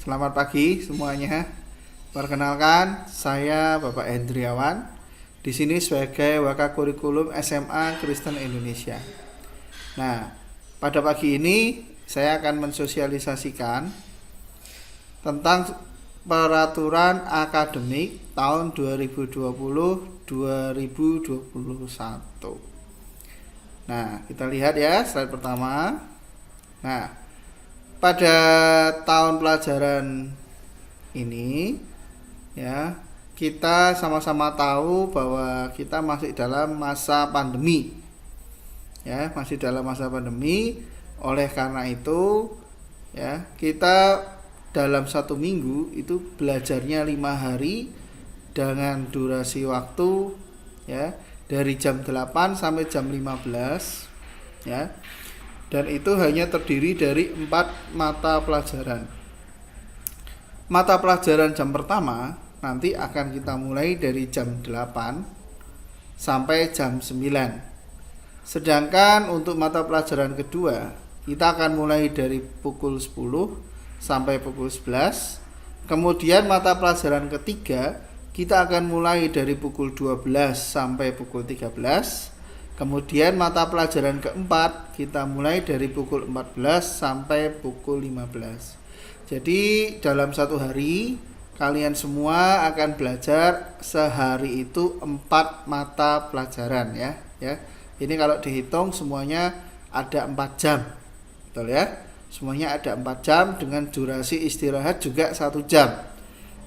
Selamat pagi semuanya. Perkenalkan, saya Bapak Hendriawan. Di sini sebagai Wakakurikulum SMA Kristen Indonesia. Nah, pada pagi ini saya akan mensosialisasikan tentang peraturan akademik tahun 2020-2021. Nah, kita lihat ya slide pertama. Nah, pada tahun pelajaran ini ya, kita sama-sama tahu bahwa kita masih dalam masa pandemi. Ya, masih dalam masa pandemi. Oleh karena itu, ya, kita dalam 1 minggu itu belajarnya 5 hari dengan durasi waktu ya dari jam 8 sampai jam 15 ya. Dan itu hanya terdiri dari 4 mata pelajaran. Mata pelajaran jam pertama nanti akan kita mulai dari jam 8 sampai jam 9. Sedangkan untuk mata pelajaran kedua, kita akan mulai dari pukul 10 sampai pukul 11. Kemudian mata pelajaran ketiga, kita akan mulai dari pukul 12 sampai pukul 13. Kemudian mata pelajaran keempat kita mulai dari pukul 14 sampai pukul 15. Jadi dalam 1 hari kalian semua akan belajar sehari itu 4 mata pelajaran ya. Ini kalau dihitung semuanya ada 4 jam. Betul ya? Semuanya ada 4 jam dengan durasi istirahat juga 1 jam.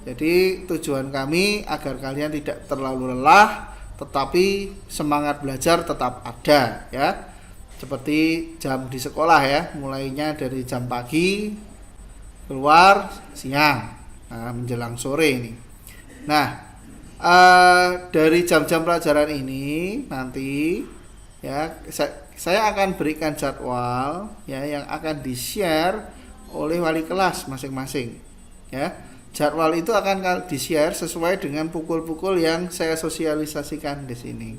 Jadi tujuan kami agar kalian tidak terlalu lelah, tetapi semangat belajar tetap ada ya. Seperti jam di sekolah ya, mulainya dari jam pagi keluar siang, menjelang sore ini. Nah, dari jam-jam pelajaran ini nanti ya saya akan berikan jadwal ya yang akan di-share oleh wali kelas masing-masing ya. Jadwal itu akan di-share sesuai dengan pukul-pukul yang saya sosialisasikan di sini.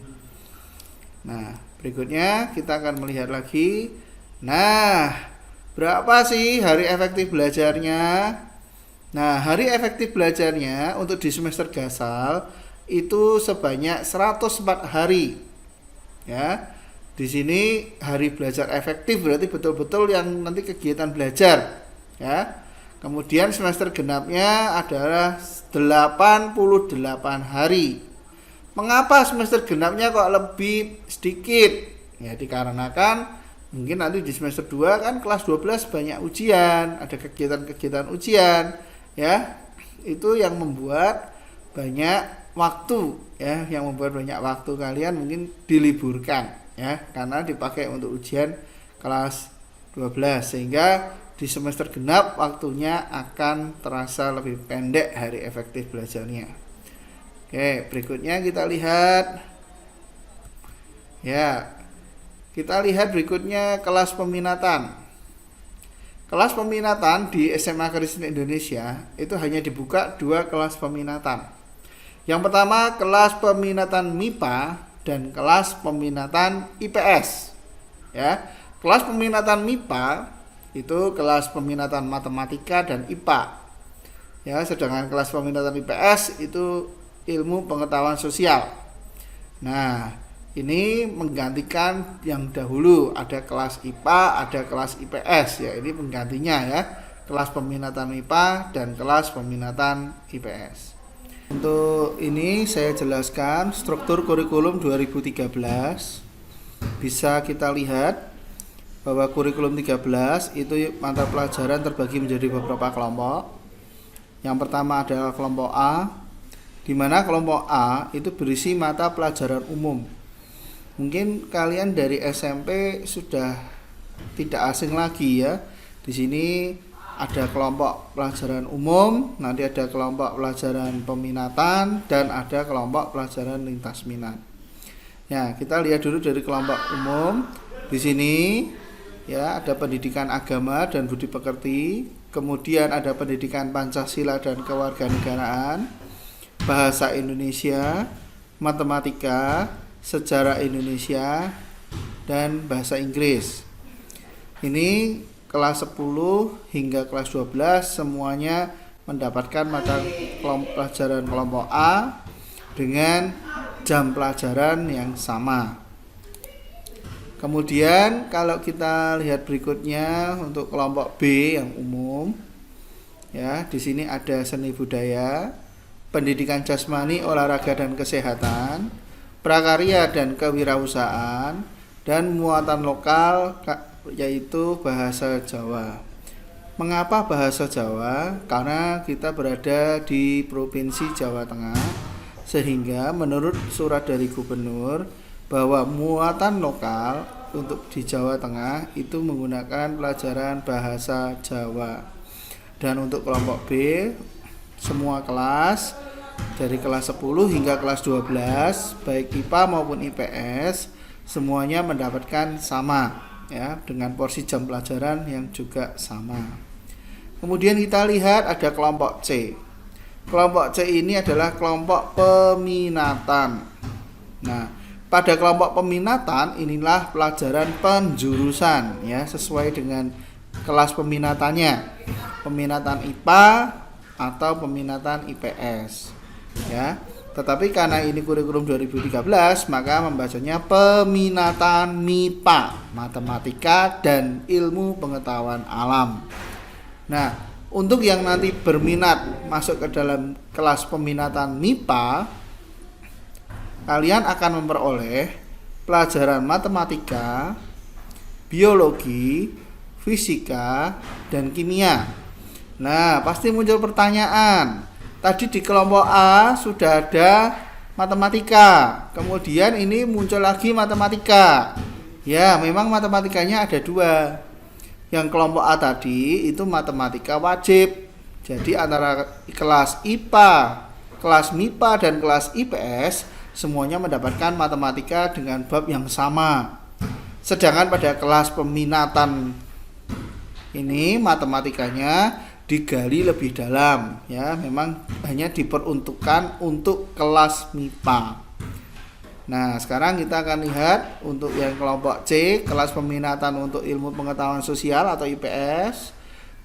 Nah, berikutnya kita akan melihat lagi. Nah, berapa sih hari efektif belajarnya? Nah, hari efektif belajarnya untuk di semester Gasal itu sebanyak 104 hari. Ya. Di sini hari belajar efektif berarti betul-betul yang nanti kegiatan belajar, ya. Kemudian semester genapnya adalah 88 hari. Mengapa semester genapnya kok lebih sedikit? Ya dikarenakan mungkin nanti di semester 2 kan kelas 12 banyak ujian, ada kegiatan-kegiatan ujian, ya. Itu yang membuat banyak waktu, ya, yang membuat banyak waktu kalian mungkin diliburkan, ya, karena dipakai untuk ujian kelas 12 sehingga di semester genap waktunya akan terasa lebih pendek hari efektif belajarnya. Oke, berikutnya kita lihat. Ya, kita lihat berikutnya kelas peminatan. Kelas peminatan di SMA Kristen Indonesia itu hanya dibuka 2 kelas peminatan. Yang pertama kelas peminatan MIPA dan kelas peminatan IPS. Ya, kelas peminatan MIPA itu kelas peminatan matematika dan IPA. Ya, sedangkan kelas peminatan IPS itu ilmu pengetahuan sosial. Nah, ini menggantikan yang dahulu ada kelas IPA, ada kelas IPS ya. Ini penggantinya ya. Kelas peminatan IPA dan kelas peminatan IPS. Untuk ini saya jelaskan struktur kurikulum 2013. Bisa kita lihat bahwa kurikulum 13 itu mata pelajaran terbagi menjadi beberapa kelompok. Yang pertama adalah kelompok A, di mana kelompok A itu berisi mata pelajaran umum. Mungkin kalian dari SMP sudah tidak asing lagi ya. Di sini ada kelompok pelajaran umum, nanti ada kelompok pelajaran peminatan, dan ada kelompok pelajaran lintas minat. Ya, kita lihat dulu dari kelompok umum. Di sini ya ada pendidikan agama dan budi pekerti, kemudian ada pendidikan Pancasila dan kewarganegaraan, bahasa Indonesia, matematika, sejarah Indonesia, dan bahasa Inggris. Ini kelas 10 hingga kelas 12 semuanya mendapatkan mata pelajaran kelompok A dengan jam pelajaran yang sama. Kemudian kalau kita lihat berikutnya untuk kelompok B yang umum, ya, di sini ada seni budaya, pendidikan jasmani, olahraga dan kesehatan, prakarya dan kewirausahaan, dan muatan lokal yaitu bahasa Jawa. Mengapa bahasa Jawa? Karena kita berada di Provinsi Jawa Tengah, sehingga menurut surat dari gubernur bahwa muatan lokal untuk di Jawa Tengah itu menggunakan pelajaran bahasa Jawa. Dan untuk kelompok B, semua kelas dari kelas 10 hingga kelas 12 baik IPA maupun IPS semuanya mendapatkan sama, ya, dengan porsi jam pelajaran yang juga sama. Kemudian kita lihat ada kelompok C. Kelompok C ini adalah kelompok peminatan. Nah, pada kelompok peminatan inilah pelajaran penjurusan, ya, sesuai dengan kelas peminatannya. Peminatan IPA atau peminatan IPS, ya. Tetapi karena ini kurikulum 2013, maka membacanya peminatan MIPA, matematika dan ilmu pengetahuan alam. Nah, untuk yang nanti berminat masuk ke dalam kelas peminatan MIPA, kalian akan memperoleh pelajaran matematika, biologi, fisika, dan kimia. Nah, pasti muncul pertanyaan. Tadi di kelompok A sudah ada matematika, kemudian ini muncul lagi matematika. Ya, memang matematikanya ada dua. Yang kelompok A tadi itu matematika wajib. Jadi antara kelas IPA, kelas MIPA, dan kelas IPS semuanya mendapatkan matematika dengan bab yang sama. Sedangkan pada kelas peminatan ini matematikanya digali lebih dalam, ya, memang hanya diperuntukkan untuk kelas MIPA. Nah, sekarang kita akan lihat untuk yang kelompok C, kelas peminatan untuk ilmu pengetahuan sosial atau IPS.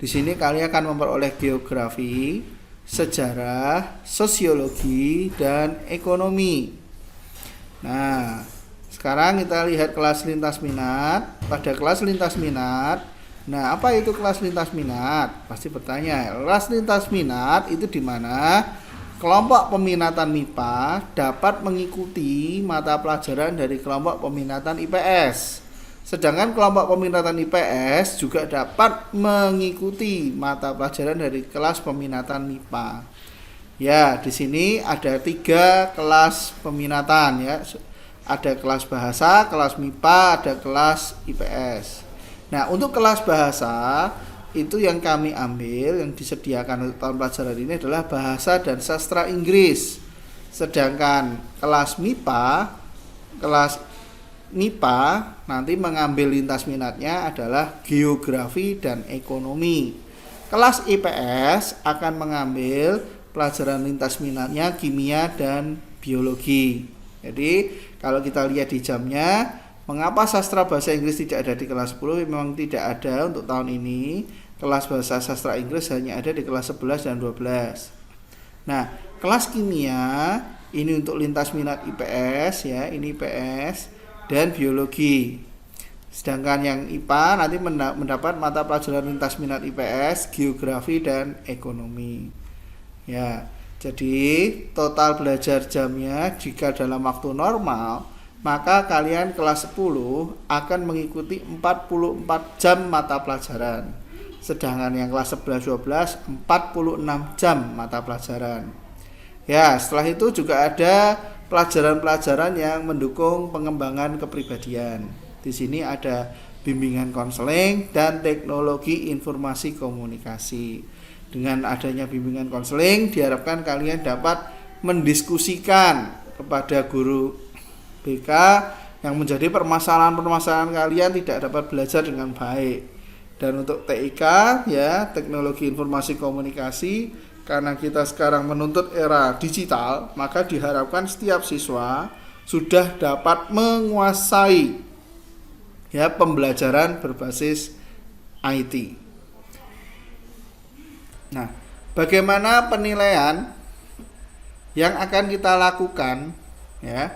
Di sini kalian akan memperoleh geografi, sejarah, sosiologi, dan ekonomi. Nah, sekarang kita lihat kelas lintas minat. Pada kelas lintas minat, nah, apa itu kelas lintas minat? Pasti bertanya. Kelas lintas minat itu di mana kelompok peminatan MIPA dapat mengikuti mata pelajaran dari kelompok peminatan IPS. Sedangkan kelompok peminatan IPS juga dapat mengikuti mata pelajaran dari kelas peminatan MIPA. Ya, di sini ada 3 kelas peminatan, ya. Ada kelas bahasa, kelas MIPA, ada kelas IPS. Nah, untuk kelas bahasa itu yang kami ambil, yang disediakan untuk tahun pelajaran ini adalah bahasa dan sastra Inggris. Sedangkan kelas MIPA nanti mengambil lintas minatnya adalah geografi dan ekonomi. Kelas IPS akan mengambil pelajaran lintas minatnya kimia dan biologi. Jadi kalau kita lihat di jamnya, mengapa sastra bahasa Inggris tidak ada di kelas 10? Memang tidak ada untuk tahun ini. Kelas bahasa sastra Inggris hanya ada di kelas 11 dan 12. Nah, kelas kimia ini untuk lintas minat IPS, ya, ini IPS dan biologi. Sedangkan yang IPA nanti mendapat mata pelajaran lintas minat IPS, geografi dan ekonomi. Ya, jadi total belajar jamnya jika dalam waktu normal, maka kalian kelas 10 akan mengikuti 44 jam mata pelajaran. Sedangkan yang kelas 11-12 46 jam mata pelajaran. Ya, setelah itu juga ada pelajaran-pelajaran yang mendukung pengembangan kepribadian. Di sini ada bimbingan konseling dan teknologi informasi komunikasi. Dengan adanya bimbingan konseling, diharapkan kalian dapat mendiskusikan kepada guru BK yang menjadi permasalahan-permasalahan kalian tidak dapat belajar dengan baik. Dan untuk TIK, ya, teknologi informasi komunikasi, karena kita sekarang menuntut era digital, maka diharapkan setiap siswa sudah dapat menguasai, ya, pembelajaran berbasis IT. Nah, bagaimana penilaian yang akan kita lakukan ya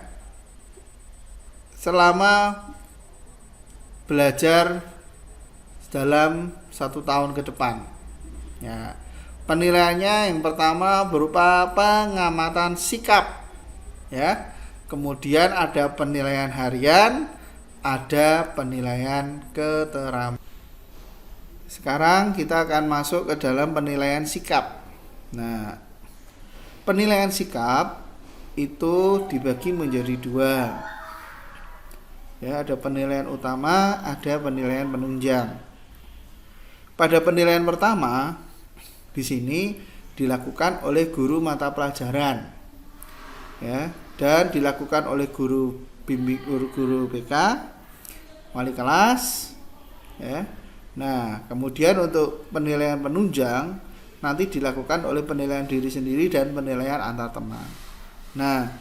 selama belajar dalam 1 tahun ke depan? Ya, penilaiannya yang pertama berupa pengamatan sikap, ya. Kemudian ada penilaian harian, ada penilaian keterampilan. Sekarang kita akan masuk ke dalam penilaian sikap. Nah, penilaian sikap itu dibagi menjadi 2. Ya, ada penilaian utama, ada penilaian penunjang. Pada penilaian pertama, di sini dilakukan oleh guru mata pelajaran, ya, dan dilakukan oleh guru bimbing, guru BK, wali kelas, ya. Nah, kemudian untuk penilaian penunjang nanti dilakukan oleh penilaian diri sendiri dan penilaian antar teman. Nah,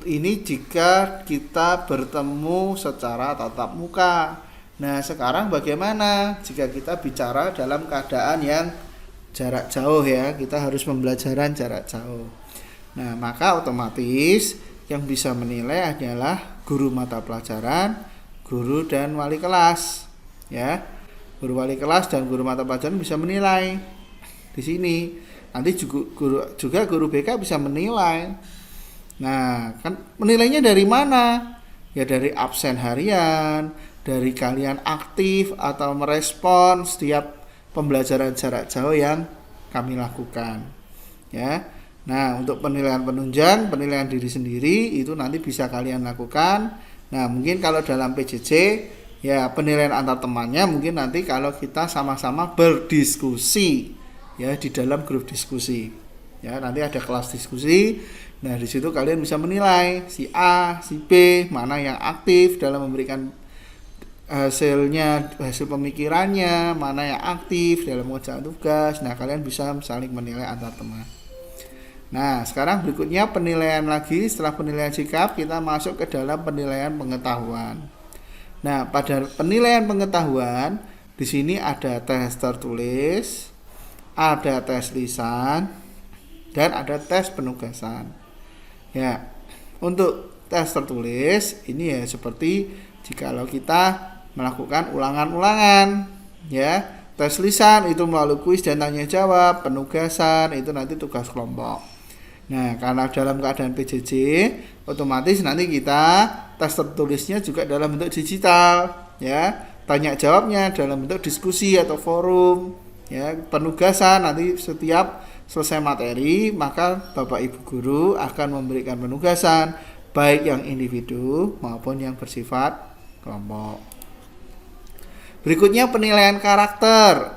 ini jika kita bertemu secara tatap muka. Nah, sekarang bagaimana jika kita bicara dalam keadaan yang jarak jauh, ya? Kita harus pembelajaran jarak jauh. Nah, maka otomatis yang bisa menilai adalah guru mata pelajaran, guru dan wali kelas, ya. Guru wali kelas dan guru mata pelajaran bisa menilai di sini. Nanti juga guru BK bisa menilai. Nah, kan menilainya dari mana? Ya dari absen harian, dari kalian aktif atau merespon setiap pembelajaran jarak jauh yang kami lakukan, ya. Nah, untuk penilaian penunjang, penilaian diri sendiri itu nanti bisa kalian lakukan. Nah, mungkin kalau dalam PJJ, ya penilaian antar temannya mungkin nanti kalau kita sama-sama berdiskusi, ya, di dalam grup diskusi, ya, nanti ada kelas diskusi. Nah, di situ kalian bisa menilai si A, si B, mana yang aktif dalam memberikan hasil pemikirannya, mana yang aktif dalam mengerjakan tugas. Nah, kalian bisa saling menilai antar teman. Nah, sekarang berikutnya penilaian lagi. Setelah penilaian sikap, kita masuk ke dalam penilaian pengetahuan. Nah, pada penilaian pengetahuan di sini ada tes tertulis, ada tes lisan, dan ada tes penugasan. Ya, untuk tes tertulis ini ya seperti jikalau kita melakukan ulangan-ulangan, ya. Tes lisan itu melalui kuis dan tanya jawab, penugasan itu nanti tugas kelompok. Nah, karena dalam keadaan PJJ, otomatis nanti kita tes tertulisnya juga dalam bentuk digital, ya. Tanya jawabnya dalam bentuk diskusi atau forum, ya. Penugasan nanti setiap selesai materi, maka Bapak Ibu guru akan memberikan penugasan baik yang individu maupun yang bersifat kelompok. Berikutnya penilaian karakter.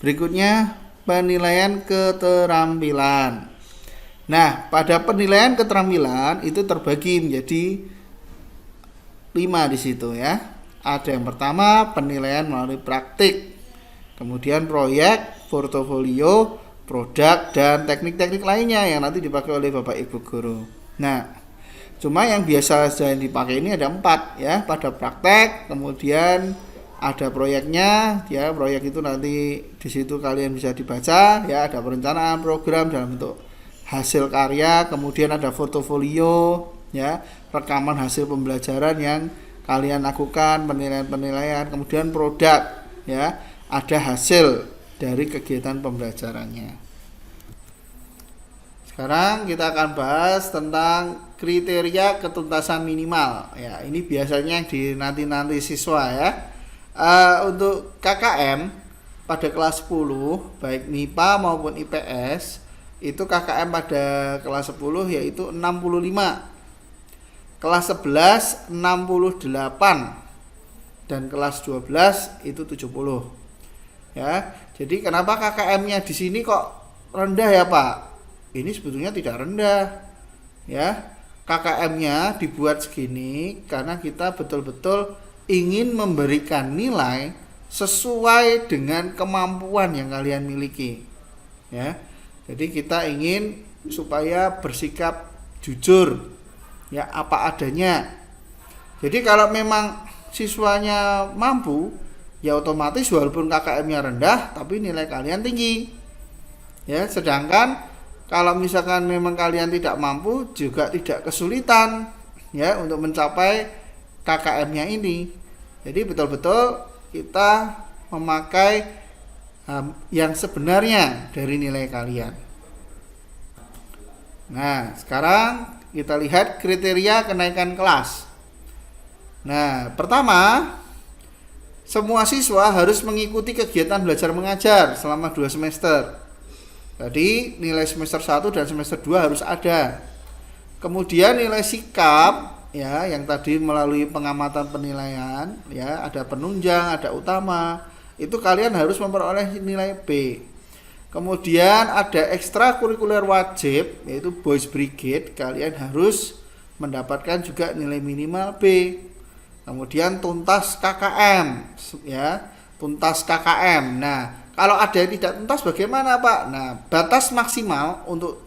Berikutnya penilaian keterampilan. Nah, pada penilaian keterampilan itu terbagi menjadi 5 di situ, ya. Ada yang pertama penilaian melalui praktik, kemudian proyek, portofolio, produk, dan teknik-teknik lainnya yang nanti dipakai oleh Bapak Ibu guru. Nah, cuma yang biasa yang dipakai ini ada 4, ya. Pada praktek, kemudian ada proyeknya, ya. Proyek itu nanti di situ kalian bisa dibaca, ya. Ada perencanaan program dalam bentuk hasil karya, kemudian ada portofolio, ya. Rekaman hasil pembelajaran yang kalian lakukan, penilaian-penilaian, kemudian produk, ya. Ada hasil dari kegiatan pembelajarannya. Sekarang kita akan bahas tentang kriteria ketuntasan minimal. Ya, ini biasanya dinanti-nanti siswa, ya. Untuk KKM pada kelas 10, baik MIPA maupun IPS, itu KKM pada kelas 10 yaitu 65. Kelas 11 68 dan kelas 12 itu 70. Ya. Jadi kenapa KKM-nya di sini kok rendah, ya, Pak? Ini sebetulnya tidak rendah, ya. KKM-nya dibuat segini karena kita betul-betul ingin memberikan nilai sesuai dengan kemampuan yang kalian miliki, ya. Jadi kita ingin supaya bersikap jujur, ya, apa adanya. Jadi kalau memang siswanya mampu, ya otomatis walaupun KKM-nya rendah tapi nilai kalian tinggi. Ya, sedangkan kalau misalkan memang kalian tidak mampu juga tidak kesulitan ya untuk mencapai KKM-nya ini. Jadi betul-betul kita memakai yang sebenarnya dari nilai kalian. Nah, sekarang kita lihat kriteria kenaikan kelas. Nah, pertama, semua siswa harus mengikuti kegiatan belajar mengajar selama 2 semester. Jadi nilai semester 1 dan semester 2 harus ada. Kemudian nilai sikap ya yang tadi melalui pengamatan penilaian ya, ada penunjang, ada utama. Itu kalian harus memperoleh nilai B. Kemudian ada ekstrakurikuler wajib yaitu Boys Brigade, kalian harus mendapatkan juga nilai minimal B. Kemudian tuntas KKM ya, tuntas KKM. Nah, kalau ada yang tidak tuntas bagaimana, Pak? Nah, batas maksimal untuk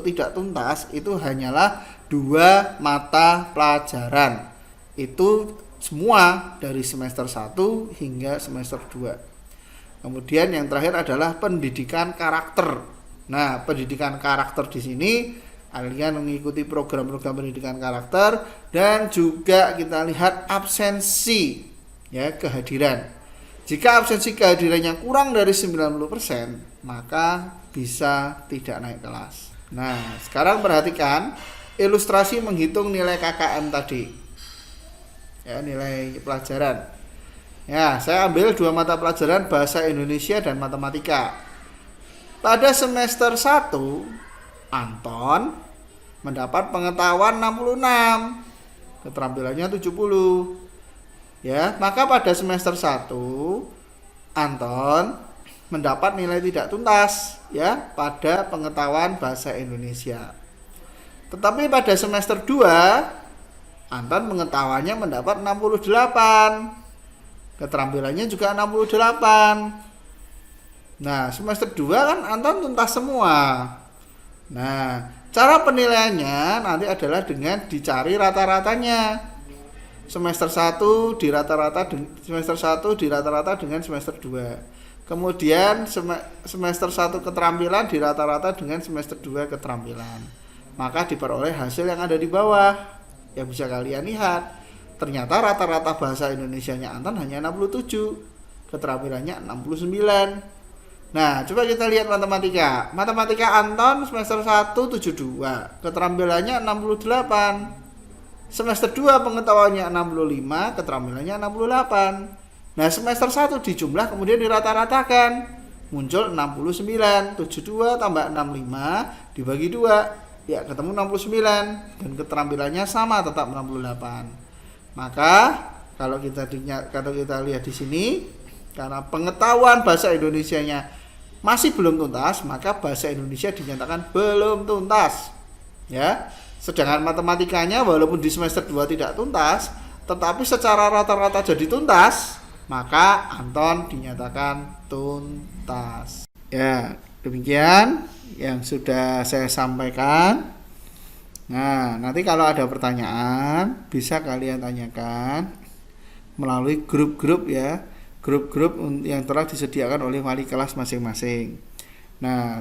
tidak tuntas itu hanyalah 2 mata pelajaran. Itu semua dari semester 1 hingga semester 2. Kemudian yang terakhir adalah pendidikan karakter. Nah, pendidikan karakter di sini kalian mengikuti program-program pendidikan karakter dan juga kita lihat absensi ya, kehadiran. Jika absensi kehadirannya kurang dari 90%, maka bisa tidak naik kelas. Nah, sekarang perhatikan ilustrasi menghitung nilai KKM tadi. Ya, nilai pelajaran. Ya, saya ambil 2 mata pelajaran bahasa Indonesia dan matematika. Pada semester 1, Anton mendapat pengetahuan 66, keterampilannya 70. Ya, maka pada semester 1 Anton mendapat nilai tidak tuntas ya pada pengetahuan bahasa Indonesia. Tetapi pada semester 2 Anton pengetahuannya mendapat 68. Keterampilannya juga 68. Nah, semester 2 kan Anton tuntas semua. Nah, cara penilaiannya nanti adalah dengan dicari rata-ratanya. Semester 1 dirata-rata dengan semester 2. Kemudian semester 1 keterampilan dirata-rata dengan semester 2 keterampilan. Maka diperoleh hasil yang ada di bawah. Yang bisa kalian lihat. Ternyata rata-rata bahasa Indonesianya Anton hanya 67, keterampilannya 69. Nah, coba kita lihat matematika. Matematika Anton semester 1 72, keterampilannya 68. Semester 2 pengetahuannya 65, keterampilannya 68. Nah, semester 1 dijumlah kemudian dirata-ratakan. Muncul 69, 72 tambah 65 dibagi 2. Ya, ketemu 69 dan keterampilannya sama tetap 68. Maka kalau kita lihat di sini, karena pengetahuan bahasa Indonesianya masih belum tuntas, maka bahasa Indonesia dinyatakan belum tuntas. Ya. Sedangkan matematikanya walaupun di semester 2 tidak tuntas, tetapi secara rata-rata jadi tuntas, maka Anton dinyatakan tuntas. Ya, demikian yang sudah saya sampaikan. Nah, nanti kalau ada pertanyaan bisa kalian tanyakan melalui grup-grup ya, grup-grup yang telah disediakan oleh wali kelas masing-masing. Nah,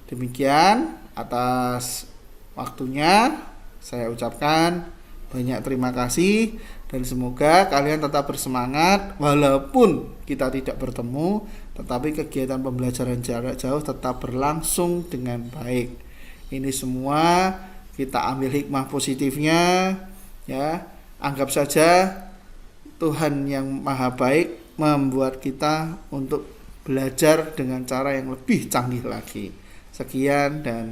demikian atas waktunya saya ucapkan banyak terima kasih dan semoga kalian tetap bersemangat walaupun kita tidak bertemu, tetapi kegiatan pembelajaran jarak jauh tetap berlangsung dengan baik. Ini semua kita ambil hikmah positifnya ya. Anggap saja Tuhan yang maha baik membuat kita untuk belajar dengan cara yang lebih canggih lagi. Sekian dan